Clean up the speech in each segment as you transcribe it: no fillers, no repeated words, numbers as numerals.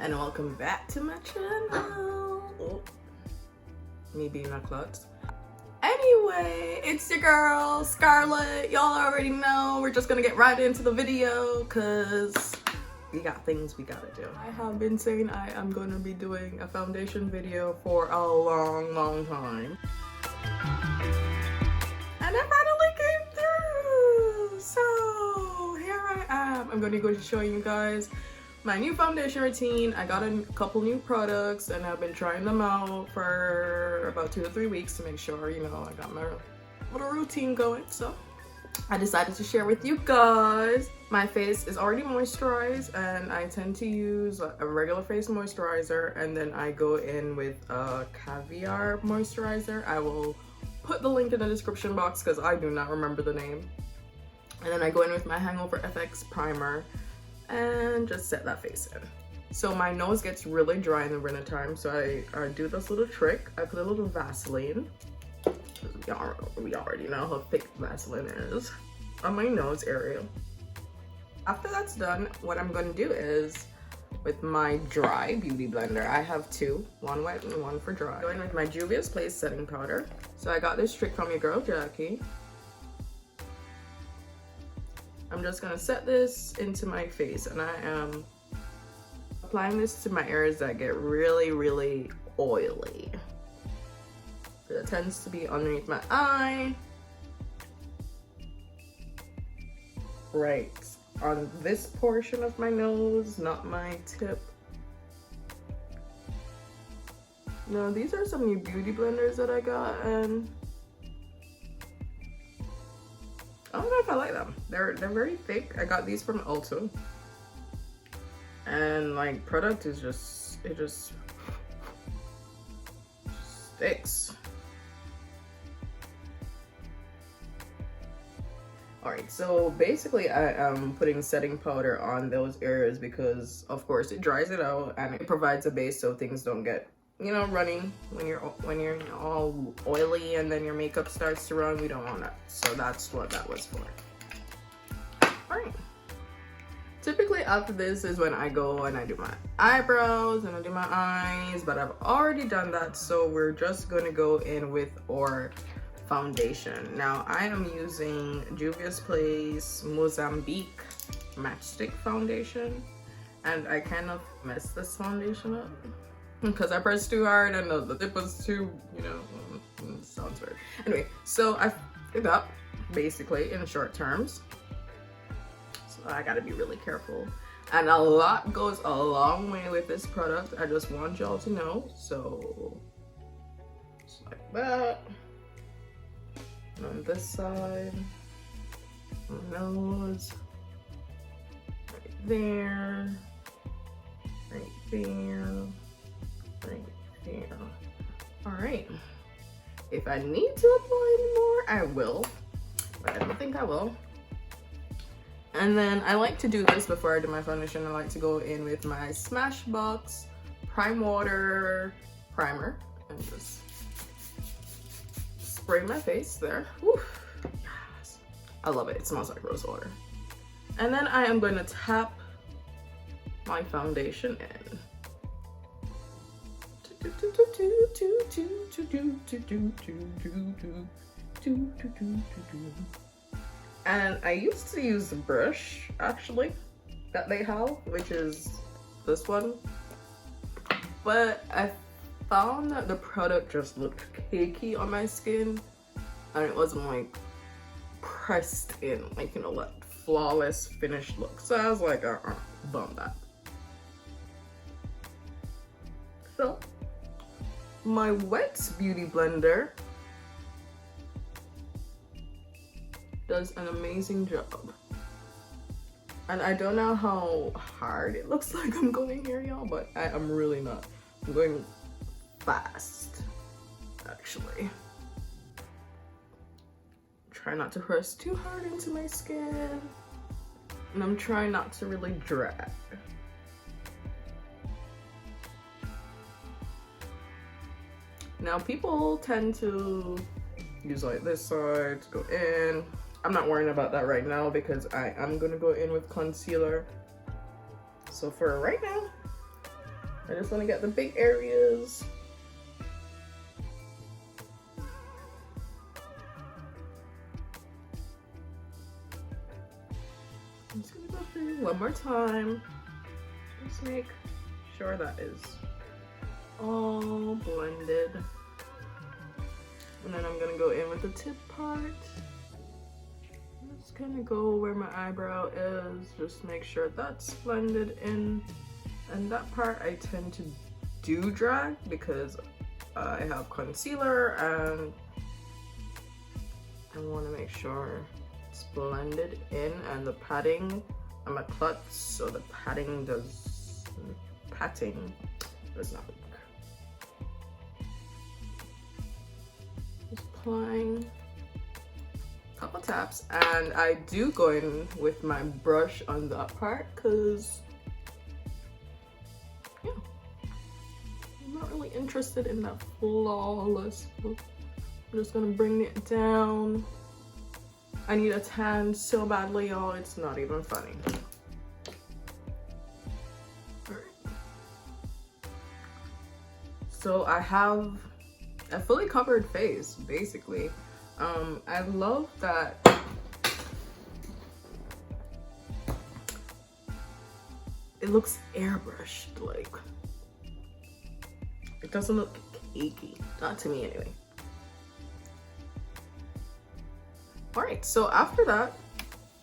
and welcome back to my channel. Oh, me being a klutz. Anyway, it's your girl Scarlett. Y'all already know. We're just gonna get right into the video because we got things we gotta do. I have been saying I am gonna be doing a foundation video for a long time, and I finally came through. So here I am. I'm gonna go showing you guys my new foundation routine. I got a couple new products and I've been trying them out for about 2 to 3 weeks to make sure, you know, I got my little routine going. So I decided to share with you guys. My face is already moisturized and I tend to use a regular face moisturizer, and then I go in with a caviar moisturizer. I will put the link in the description box because I do not remember the name. And then I go in with my Hangover FX primer and just set that face in. So my nose gets really dry in the winter time, so I do this little trick. I put a little Vaseline, we already know how thick Vaseline is, on my nose area. After that's done, what I'm gonna do is, with my dry beauty blender, I have two, one wet and one for dry. Going with my Juvia's Place setting powder. So I got this trick from your girl Jackie. I'm just gonna set this into my face, and I am applying this to my areas that get really oily. It tends to be underneath my eye, right on this portion of my nose, not my tip. Now these are some new beauty blenders that I got, and I don't know if I like them. They're very thick. I got these from Ulta. And like, product is it just sticks. Alright, so basically I am putting setting powder on those areas because of course it dries it out and it provides a base so things don't get, you know, running when you're all oily and then your makeup starts to run. We don't want that. So that's what that was for. Alright. Typically after this is when I go and I do my eyebrows and I do my eyes, but I've already done that, so we're just gonna go in with our foundation. Now I am using Juvia's Place Mozambique Matchstick Foundation, and I kind of messed this foundation up because I pressed too hard and the tip was too, you know, sounds weird. Anyway, so I fucked it up basically in short terms. So I gotta be really careful. And a lot goes a long way with this product. I just want y'all to know. So just like that. And on this side, nose, right there, right there. Right there. All right, if I need to apply more I will, but I don't think I will. And then I like to do this before I do my foundation. I like to go in with my Smashbox Prime Water primer and just spray my face there. Whew. Yes. I love it. It smells like rose water. And then I am going to tap my foundation in. And I used to use the brush actually that they have, which is this one, but I found that the product just looked cakey on my skin and it wasn't like pressed in, like, you know, that flawless finished look. So I was like, bump that. So my wet beauty blender does an amazing job. And I don't know how hard it looks like I'm going here, y'all, but I'm really not. I'm going fast, actually. Try not to press too hard into my skin. And I'm trying not to really drag. Now people tend to use like this side to go in. I'm not worrying about that right now because I am gonna go in with concealer. So for right now, I just want to get the big areas. I'm just gonna go through one more time. Just make sure that is all blended. And then I'm gonna go in with the tip part. I'm just gonna go where my eyebrow is, just make sure that's blended in. And that part I tend to do drag because I have concealer and I want to make sure it's blended in, and the padding, I'm a klutz, so the patting does not work. Just applying a couple taps, and I do go in with my brush on that part because yeah, I'm not really interested in that flawless look. I'm just gonna bring it down. I need a tan so badly, y'all, it's not even funny. Alright. So I have a fully covered face, basically. I love that it looks airbrushed, like it doesn't look cakey, not to me anyway. All right, so after that,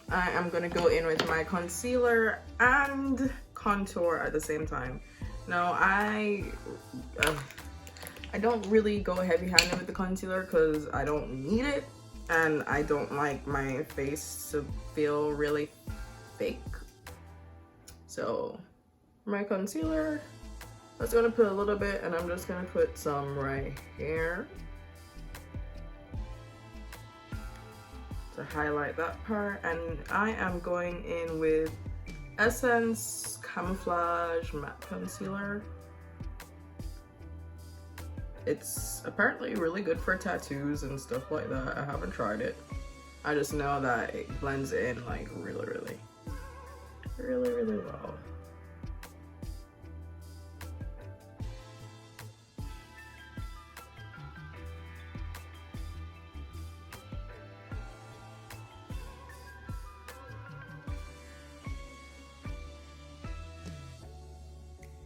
I am gonna go in with my concealer and contour at the same time. Now, I don't really go heavy-handed with the concealer because I don't need it, and I don't like my face to feel really fake. So, my concealer, I'm just gonna put a little bit, and I'm just gonna put some right here to highlight that part. And I am going in with Essence Camouflage Matte Concealer. It's apparently really good for tattoos and stuff like that. I haven't tried it. I just know that it blends in like really well.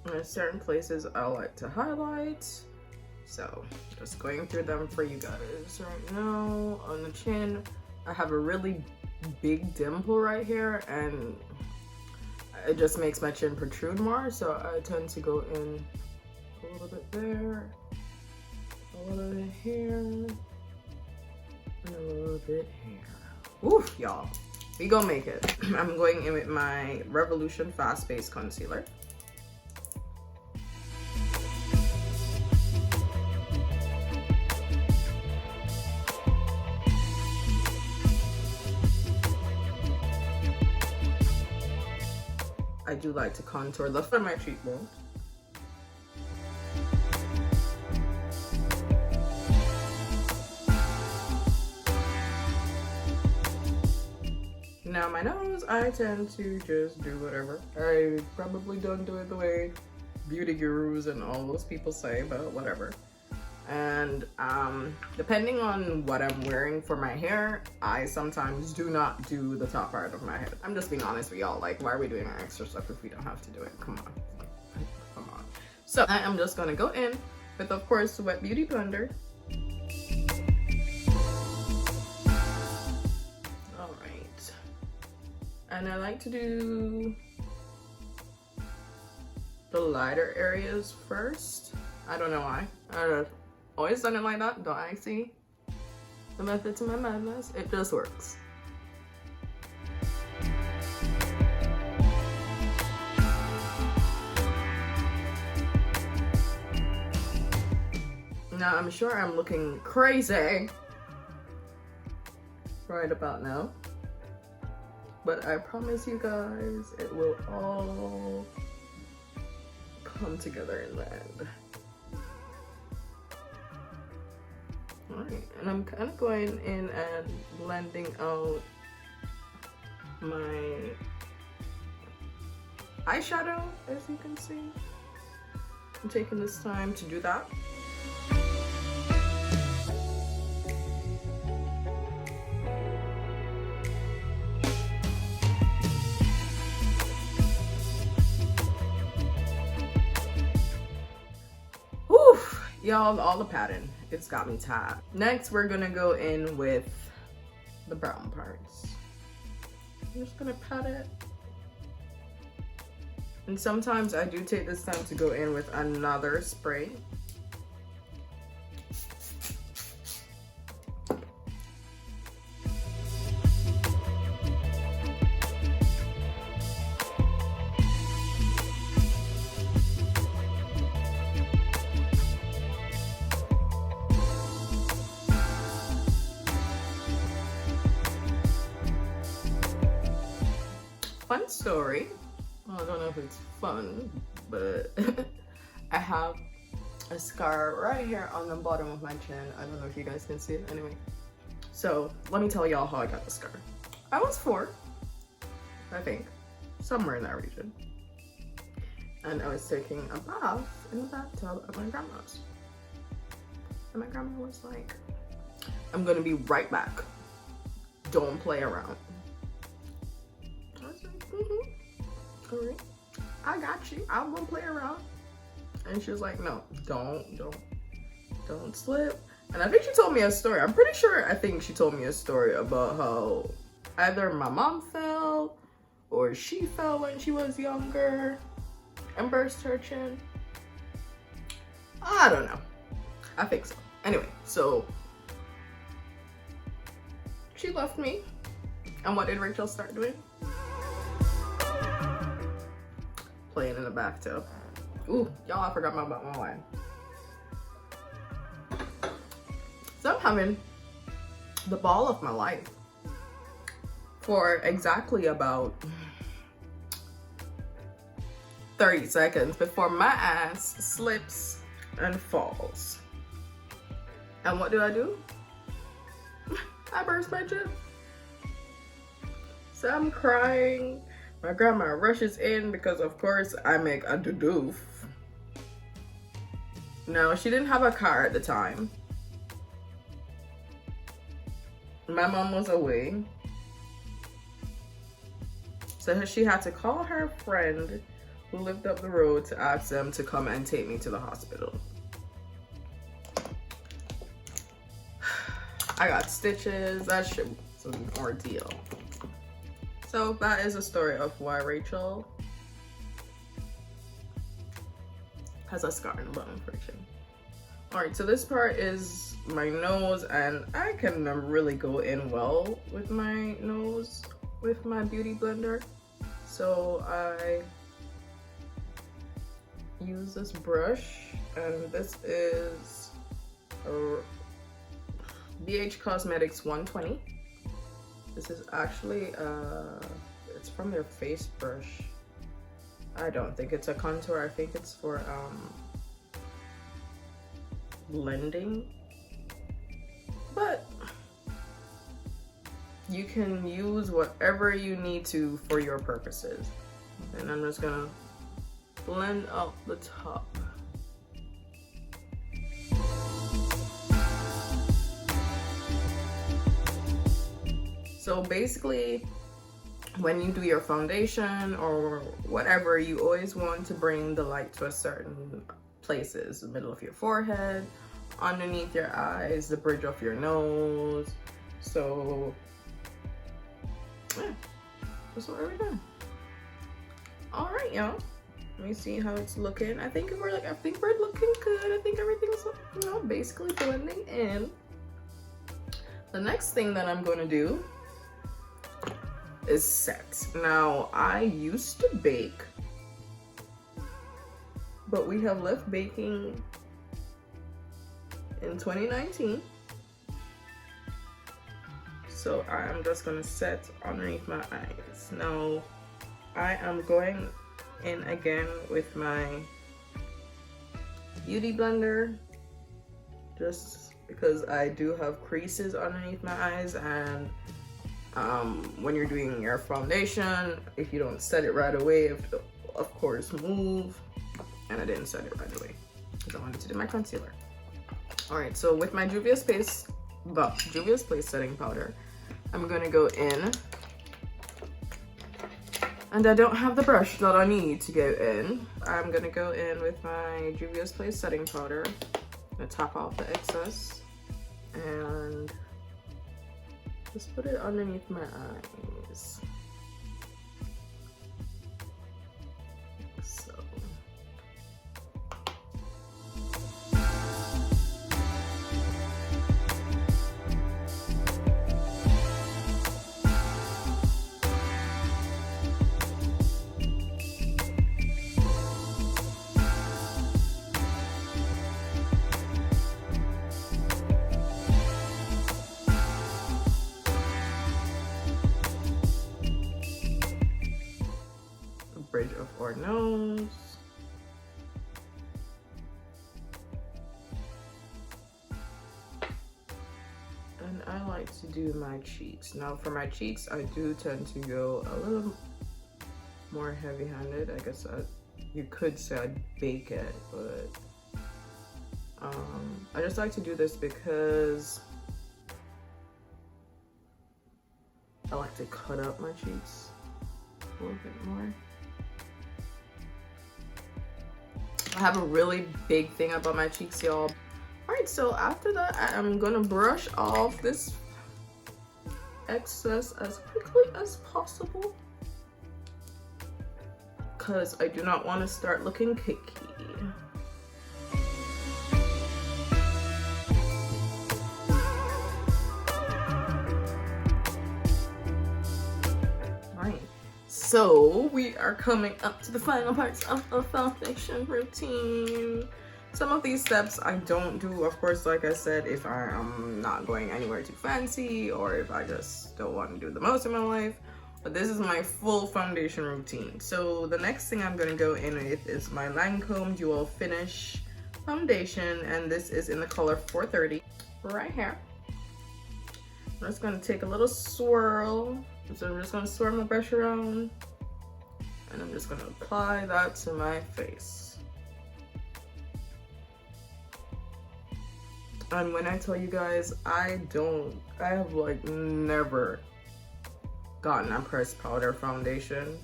There's certain places I like to highlight, so just going through them for you guys right now. On the chin, I have a really big dimple right here, and it just makes my chin protrude more, so I tend to go in a little bit there, a little bit here, and a little bit here. Oof, y'all, we gonna make it. I'm going in with my Revolution Fast Base Concealer. I do like to contour the front of my cheekbone. Now my nose, I tend to just do whatever. I probably don't do it the way beauty gurus and all those people say, but whatever. And depending on what I'm wearing for my hair, I sometimes do not do the top part of my head. I'm just being honest with y'all. Like, why are we doing our extra stuff if we don't have to do it? Come on. Come on. So I am just gonna go in with, of course, the Wet Beauty Blender. All right. And I like to do the lighter areas first. I don't know why. I've always done it like that. Don't I see the method to my madness? It just works. Now I'm sure I'm looking crazy right about now, but I promise you guys it will all come together in the end. Alright, and I'm kind of going in and blending out my eyeshadow, as you can see. I'm taking this time to do that. Whew, y'all, all the pattern, it's got me tired. Next, we're gonna go in with the brown parts. I'm just gonna pat it. And sometimes I do take this time to go in with another spray. Fun story. Well, I don't know if it's fun, but I have a scar right here on the bottom of my chin. I don't know if you guys can see it. Anyway, so let me tell y'all how I got the scar. I was 4, I think, somewhere in that region, and I was taking a bath in the bathtub at my grandma's, and my grandma was like, "I'm gonna be right back. Don't play around." I was like, all right, I got you. I won't play around. And she was like, "No, don't slip." And I think she told me a story. I'm pretty sure, I think she told me a story about how either my mom fell or she fell when she was younger and burst her chin. I don't know. I think so. Anyway, so she left me. And what did Rachel start doing? Playing in the bathtub. Ooh, y'all, I forgot about my wine. So I'm having the ball of my life for exactly about 30 seconds before my ass slips and falls. And what do? I burst my chin. So I'm crying. My grandma rushes in because, of course, I make a doof. No, she didn't have a car at the time. My mom was away. So she had to call her friend who lived up the road to ask them to come and take me to the hospital. I got stitches. That shit was an ordeal. So that is a story of why Rachel has a scar in the bottom of her chin. Alright, so this part is my nose, and I can really go in well with my nose with my beauty blender. So I use this brush, and this is a BH Cosmetics 120. This is actually, it's from their face brush. I don't think it's a contour. I think it's for blending. But you can use whatever you need to for your purposes. And I'm just gonna blend out the top. So basically, when you do your foundation or whatever, you always want to bring the light to a certain places: the middle of your forehead, underneath your eyes, the bridge of your nose. So yeah, that's what we're doing. All right, y'all. Let me see how it's looking. I think we're looking good. I think everything's, you know, basically blending in. The next thing that I'm going to do is set. Now, I used to bake, but we have left baking in 2019. So I'm just gonna set underneath my eyes. Now, I am going in again with my beauty blender, just because I do have creases underneath my eyes, and when you're doing your foundation, if you don't set it right away, it will, of course, move, and I didn't set it right away because I wanted to do my concealer. All right, so with my Juvia's Place setting powder, I'm gonna go in, and I don't have the brush that I need to go in. I'm gonna go in with my Juvia's Place setting powder. I'm gonna tap off the excess and just put it underneath my eyes. So. Bridge of our nose. And I like to do my cheeks. Now for my cheeks, I do tend to go a little more heavy-handed. I guess you could say I'd bake it, but I just like to do this because I like to cut up my cheeks a little bit more. I have a really big thing about my cheeks, y'all. All right, so after that, I'm gonna brush off this excess as quickly as possible because I do not want to start looking picky. So we are coming up to the final parts of the foundation routine. Some of these steps I don't do, of course, like I said, if I'm not going anywhere too fancy or if I just don't want to do the most in my life. But this is my full foundation routine. So the next thing I'm going to go in with is my Lancome Dual Finish foundation, and this is in the color 430 right here. I'm just going to take a little swirl. So I'm just going to swirl my brush around and I'm just going to apply that to my face. And when I tell you guys, I have like never gotten a pressed powder foundation,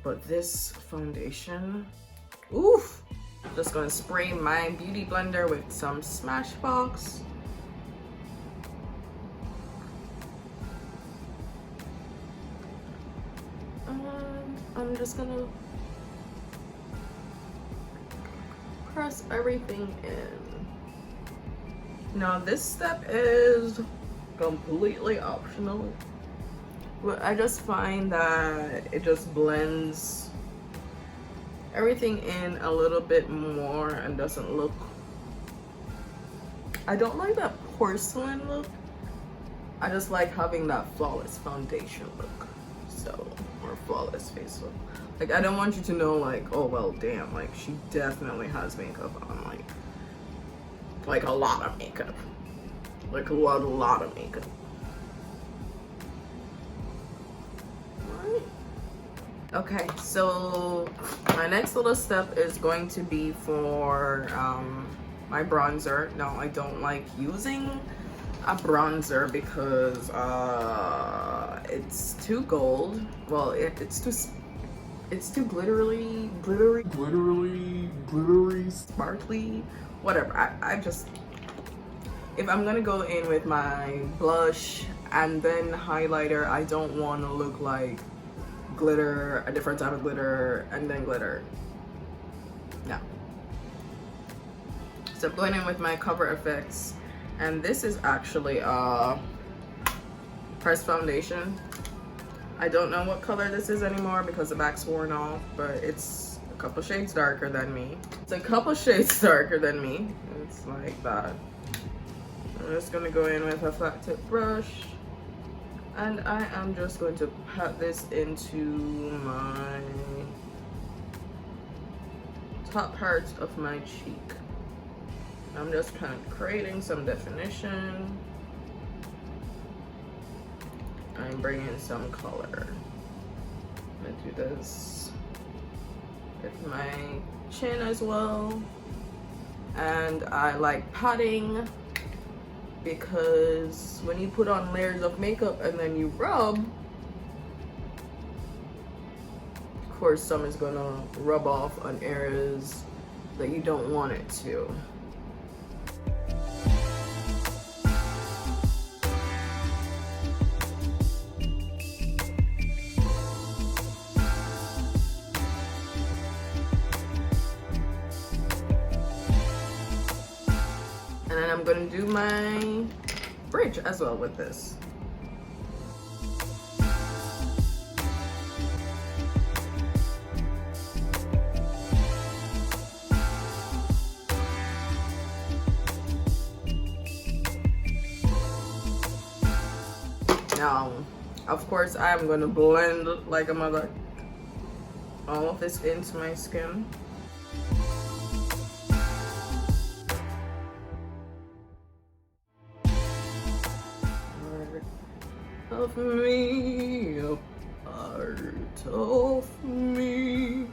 but this foundation, oof! I'm just going to spray my beauty blender with some Smashbox. I'm just gonna press everything in. Now this step is completely optional, but I just find that it just blends everything in a little bit more and doesn't look, I don't like that porcelain look. I just like having that flawless foundation look. So, or flawless face look. Like, I don't want you to know like, oh well damn, like she definitely has makeup on, like a lot of makeup, like a lot of makeup. Right. Okay, so my next little step is going to be for my bronzer. Now I don't like using a bronzer because it's too gold. Well, it's too glittery, sparkly, whatever. I just, if I'm gonna go in with my blush and then highlighter, I don't want to look like glitter, a different type of glitter, and then glitter. No. So I'm going in with my Cover FX, and this is actually pressed foundation. I don't know what color this is anymore because the back's worn off, but it's a couple shades darker than me. It's a couple shades darker than me. It's like that. I'm just gonna go in with a flat tip brush, and I am just going to pat this into my top part of my cheek. I'm just kind of creating some definition. I'm bringing some color. I'm gonna do this with my chin as well. And I like patting because when you put on layers of makeup and then you rub, of course some is gonna rub off on areas that you don't want it to. And then I'm gonna do my bridge as well with this. Now, of course, I'm gonna blend like a mother all of this into my skin. Part of me, a part of me.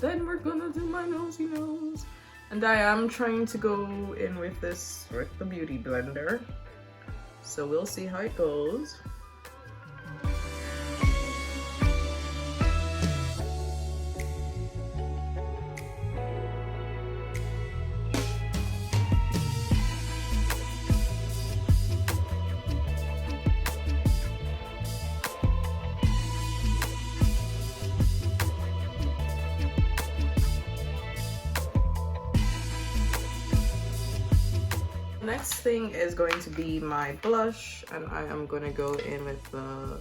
Then we're gonna do my nosy nose. And I am trying to go in with this, with the beauty blender. So we'll see how it goes. Next thing is going to be my blush, and I am going to go in with the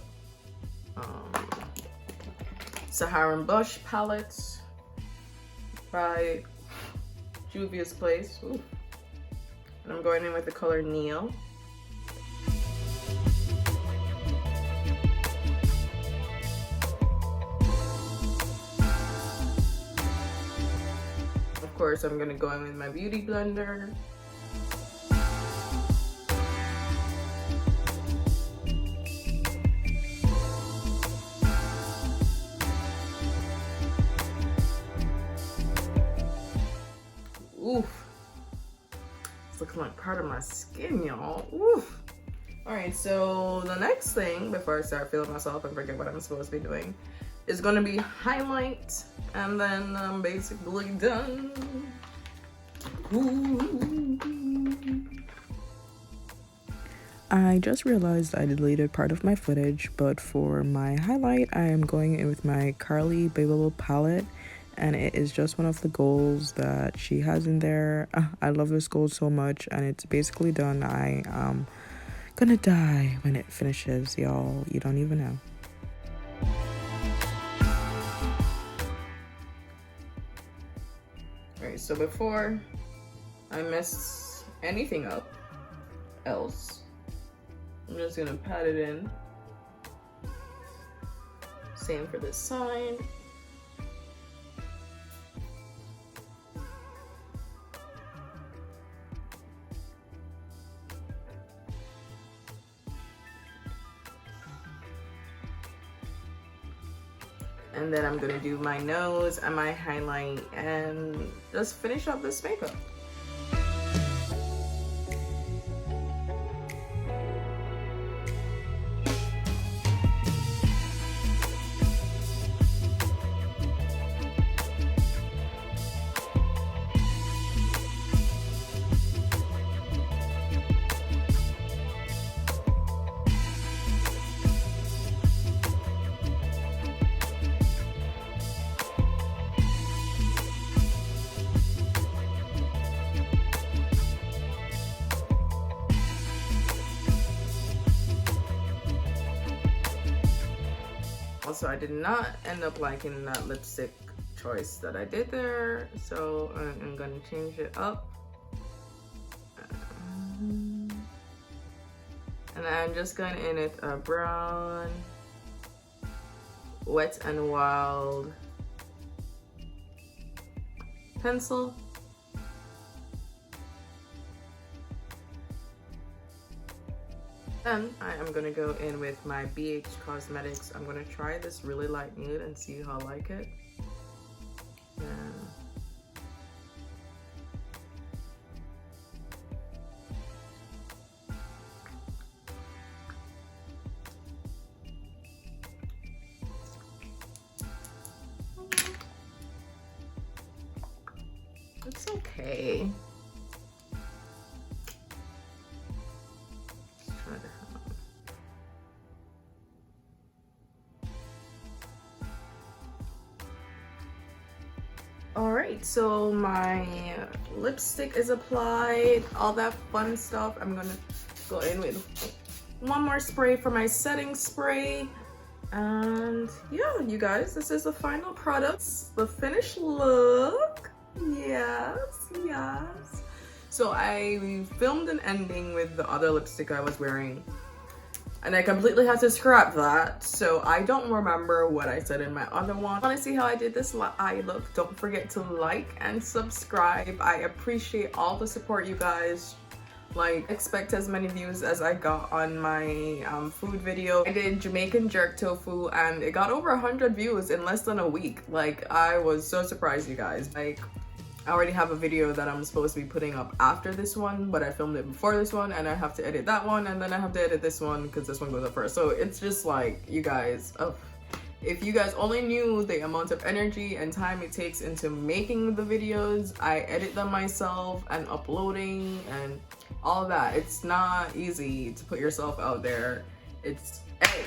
Saharan Blush palette by Juvia's Place. Ooh. And I'm going in with the color Neil. Of course, I'm going to go in with my beauty blender. Oof. It's looking like part of my skin, y'all. Oof. Alright, so the next thing, before I start feeling myself and forget what I'm supposed to be doing, is going to be highlight. And then I'm basically done. Ooh. I just realized I deleted part of my footage, but for my highlight, I am going in with my Carly Babel palette. And it is just one of the golds that she has in there. I love this gold so much, and it's basically done. I am gonna die when it finishes, y'all. You don't even know. Alright, so before I mess anything up else, I'm just gonna pat it in. Same for this side. And then I'm gonna do my nose and my highlight and just finish up this makeup. Also, I did not end up liking that lipstick choice that I did there, so I'm gonna change it up. And And I'm just going in with a brown Wet and Wild pencil. Then I am gonna go in with my BH Cosmetics. I'm gonna try this really light nude and see how I like it. Yeah. It's okay. Alright, so my lipstick is applied, all that fun stuff. I'm gonna go in with one more spray for my setting spray. And yeah, you guys, this is the final product, the finished look. Yes, yes. So I filmed an ending with the other lipstick I was wearing, and I completely had to scrap that, so I don't remember what I said in my other one. Want to see how I did this eye look? Don't forget to like and subscribe. I appreciate all the support, you guys. Like, expect as many views as I got on my food video. I did Jamaican jerk tofu and it got over 100 views in less than a week. Like, I was so surprised, you guys. Like, I already have a video that I'm supposed to be putting up after this one, but I filmed it before this one, and I have to edit that one, and then I have to edit this one because this one goes up first. So it's just like, you guys, if you guys only knew the amount of energy and time it takes into making the videos, I edit them myself and uploading and all that. It's not easy to put yourself out there. It's, hey,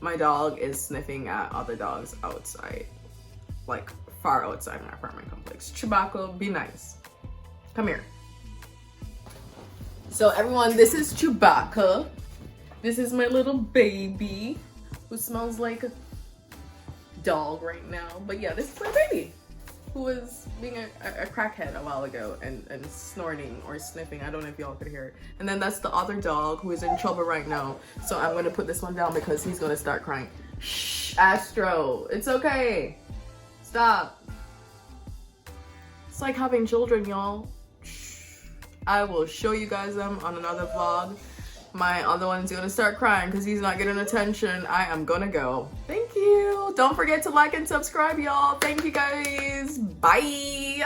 my dog is sniffing at other dogs outside, like far outside my apartment complex. Chewbacca, be nice. Come here. So everyone, this is Chewbacca. This is my little baby who smells like a dog right now. But yeah, this is my baby who was being a crackhead a while ago and snorting or sniffing. I don't know if y'all could hear it. And then that's the other dog who is in trouble right now. So I'm gonna put this one down because he's gonna start crying. Shh, Astro, it's okay. Stop. It's like having children, y'all. I will show you guys them on another vlog. My other one's gonna start crying because he's not getting attention. I am gonna go. Thank you. Don't forget to like and subscribe, y'all. Thank you guys. Bye.